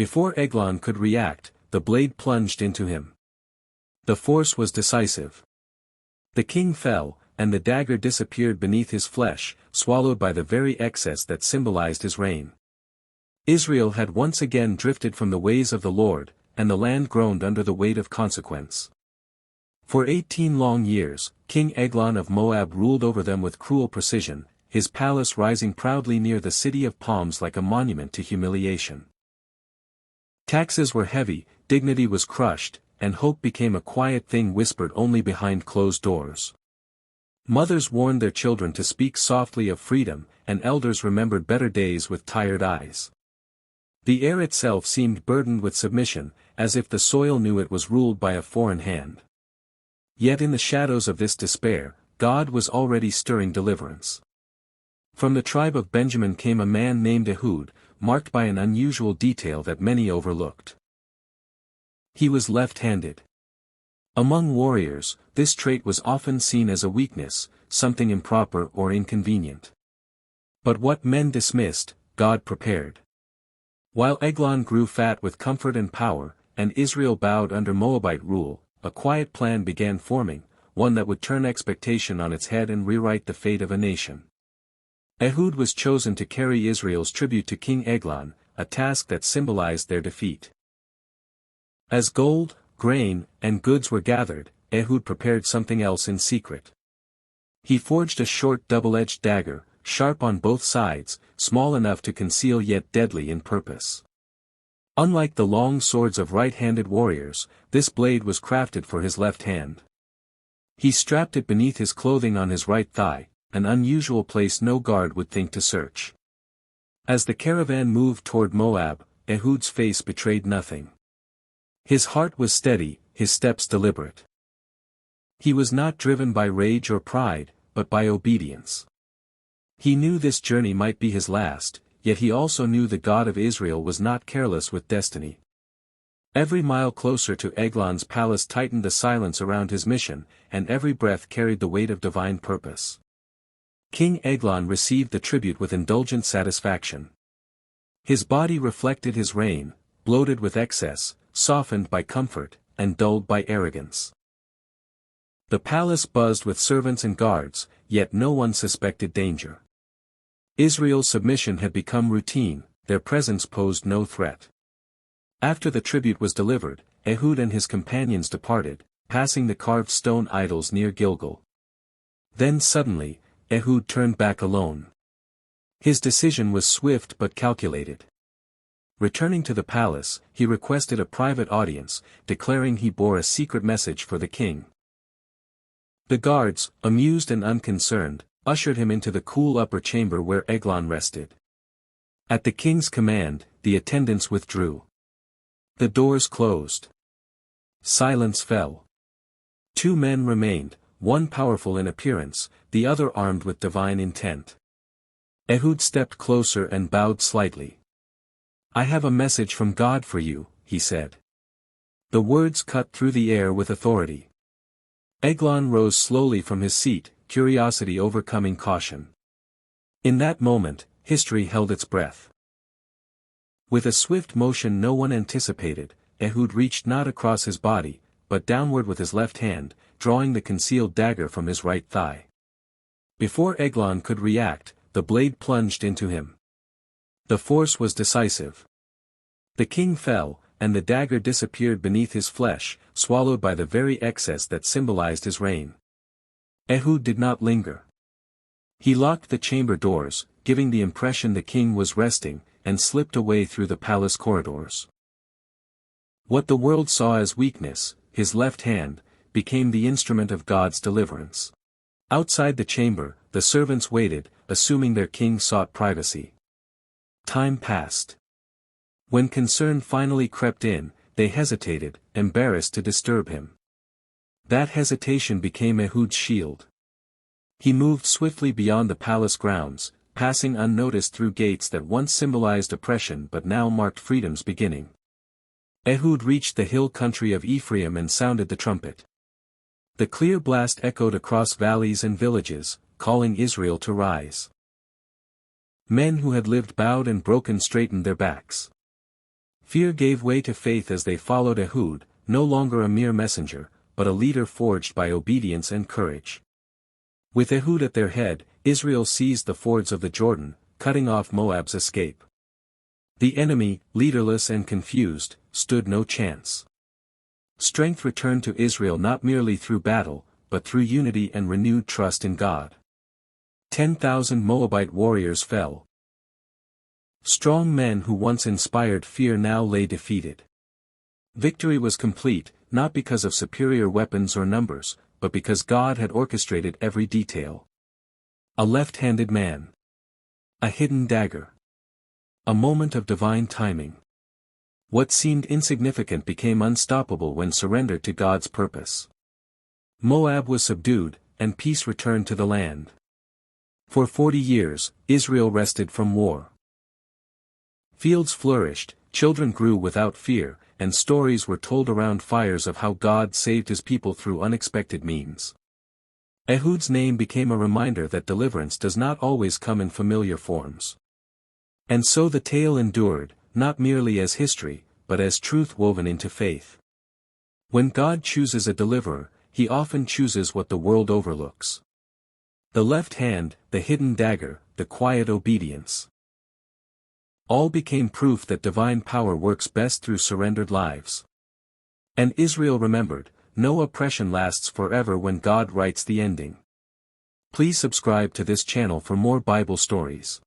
Before Eglon could react, the blade plunged into him. The force was decisive. The king fell, and the dagger disappeared beneath his flesh, swallowed by the very excess that symbolized his reign. Israel had once again drifted from the ways of the Lord, and the land groaned under the weight of consequence. For 18 long years, King Eglon of Moab ruled over them with cruel precision, his palace rising proudly near the city of palms like a monument to humiliation. Taxes were heavy, dignity was crushed, and hope became a quiet thing whispered only behind closed doors. Mothers warned their children to speak softly of freedom, and elders remembered better days with tired eyes. The air itself seemed burdened with submission, as if the soil knew it was ruled by a foreign hand. Yet in the shadows of this despair, God was already stirring deliverance. From the tribe of Benjamin came a man named Ehud, marked by an unusual detail that many overlooked. He was left-handed. Among warriors, this trait was often seen as a weakness, something improper or inconvenient. But what men dismissed, God prepared. While Eglon grew fat with comfort and power, and Israel bowed under Moabite rule, a quiet plan began forming, one that would turn expectation on its head and rewrite the fate of a nation. Ehud was chosen to carry Israel's tribute to King Eglon, a task that symbolized their defeat. As gold, grain, and goods were gathered, Ehud prepared something else in secret. He forged a short double-edged dagger, sharp on both sides, small enough to conceal yet deadly in purpose. Unlike the long swords of right-handed warriors, this blade was crafted for his left hand. He strapped it beneath his clothing on his right thigh, an unusual place no guard would think to search. As the caravan moved toward Moab, Ehud's face betrayed nothing. His heart was steady, his steps deliberate. He was not driven by rage or pride, but by obedience. He knew this journey might be his last, yet he also knew the God of Israel was not careless with destiny. Every mile closer to Eglon's palace tightened the silence around his mission, and every breath carried the weight of divine purpose. King Eglon received the tribute with indulgent satisfaction. His body reflected his reign, bloated with excess, softened by comfort, and dulled by arrogance. The palace buzzed with servants and guards, yet no one suspected danger. Israel's submission had become routine, their presence posed no threat. After the tribute was delivered, Ehud and his companions departed, passing the carved stone idols near Gilgal. Then suddenly, Ehud turned back alone. His decision was swift but calculated. Returning to the palace, he requested a private audience, declaring he bore a secret message for the king. The guards, amused and unconcerned, ushered him into the cool upper chamber where Eglon rested. At the king's command, the attendants withdrew. The doors closed. Silence fell. 2 men remained, one powerful in appearance, the other armed with divine intent. Ehud stepped closer and bowed slightly. "I have a message from God for you," he said. The words cut through the air with authority. Eglon rose slowly from his seat, curiosity overcoming caution. In that moment, history held its breath. With a swift motion no one anticipated, Ehud reached not across his body, but downward with his left hand, drawing the concealed dagger from his right thigh. Before Eglon could react, the blade plunged into him. The force was decisive. The king fell, and the dagger disappeared beneath his flesh, swallowed by the very excess that symbolized his reign. Ehud did not linger. He locked the chamber doors, giving the impression the king was resting, and slipped away through the palace corridors. What the world saw as weakness, his left hand, became the instrument of God's deliverance. Outside the chamber, the servants waited, assuming their king sought privacy. Time passed. When concern finally crept in, they hesitated, embarrassed to disturb him. That hesitation became Ehud's shield. He moved swiftly beyond the palace grounds, passing unnoticed through gates that once symbolized oppression but now marked freedom's beginning. Ehud reached the hill country of Ephraim and sounded the trumpet. The clear blast echoed across valleys and villages, calling Israel to rise. Men who had lived bowed and broken straightened their backs. Fear gave way to faith as they followed Ehud, no longer a mere messenger, but a leader forged by obedience and courage. With Ehud at their head, Israel seized the fords of the Jordan, cutting off Moab's escape. The enemy, leaderless and confused, stood no chance. Strength returned to Israel not merely through battle, but through unity and renewed trust in God. 10,000 Moabite warriors fell. Strong men who once inspired fear now lay defeated. Victory was complete, not because of superior weapons or numbers, but because God had orchestrated every detail. A left-handed man. A hidden dagger. A moment of divine timing. What seemed insignificant became unstoppable when surrendered to God's purpose. Moab was subdued, and peace returned to the land. For 40 years, Israel rested from war. Fields flourished, children grew without fear, and stories were told around fires of how God saved his people through unexpected means. Ehud's name became a reminder that deliverance does not always come in familiar forms. And so the tale endured, not merely as history, but as truth woven into faith. When God chooses a deliverer, he often chooses what the world overlooks. The left hand, the hidden dagger, the quiet obedience. All became proof that divine power works best through surrendered lives. And Israel remembered, no oppression lasts forever when God writes the ending. Please subscribe to this channel for more Bible stories.